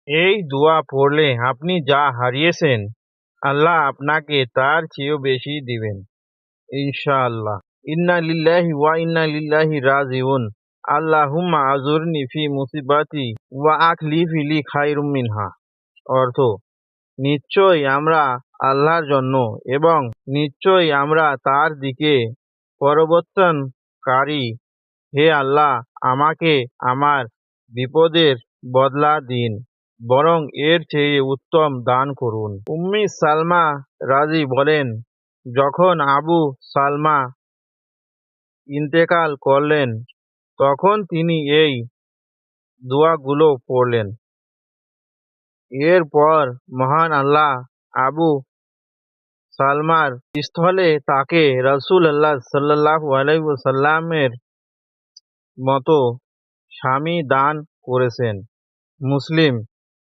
এই দোয়া পড়লে আপনি যা হারিয়েছেন আল্লাহ আপনাকে তার চেয়েও বেশি দিবেন ইনশাআল্লাহ। ইন্না লিল্লাহি ওয়া ইন্না লিল্লাহি রাজিউন। আল্লাহুম্মা আজুরনি ফি মুসিবাতি ওয়া আখলিফি লি খায়রুম মিনহা। অর্থ, নিশ্চয়ই আমরা আল্লাহর জন্য এবং নিশ্চয়ই আমরা তার দিকে প্রবর্তনকারী। হে আল্লাহ, আমাকে আমার বিপদের বদলা দিন, বরং এর চেয়ে উত্তম দান করুন। উম্মি সালমা রাজি বলেন, যখন আবু সালমা ইন্তেকাল করলেন তখন তিনি এই দোয়াগুলো পড়লেন। এরপর মহান আল্লাহ আবু সালমার স্থলে তাকে রাসূলুল্লাহ সাল্লাল্লাহু আলাইহি ওয়াসাল্লামের মতো স্বামী দান করেছেন। মুসলিম।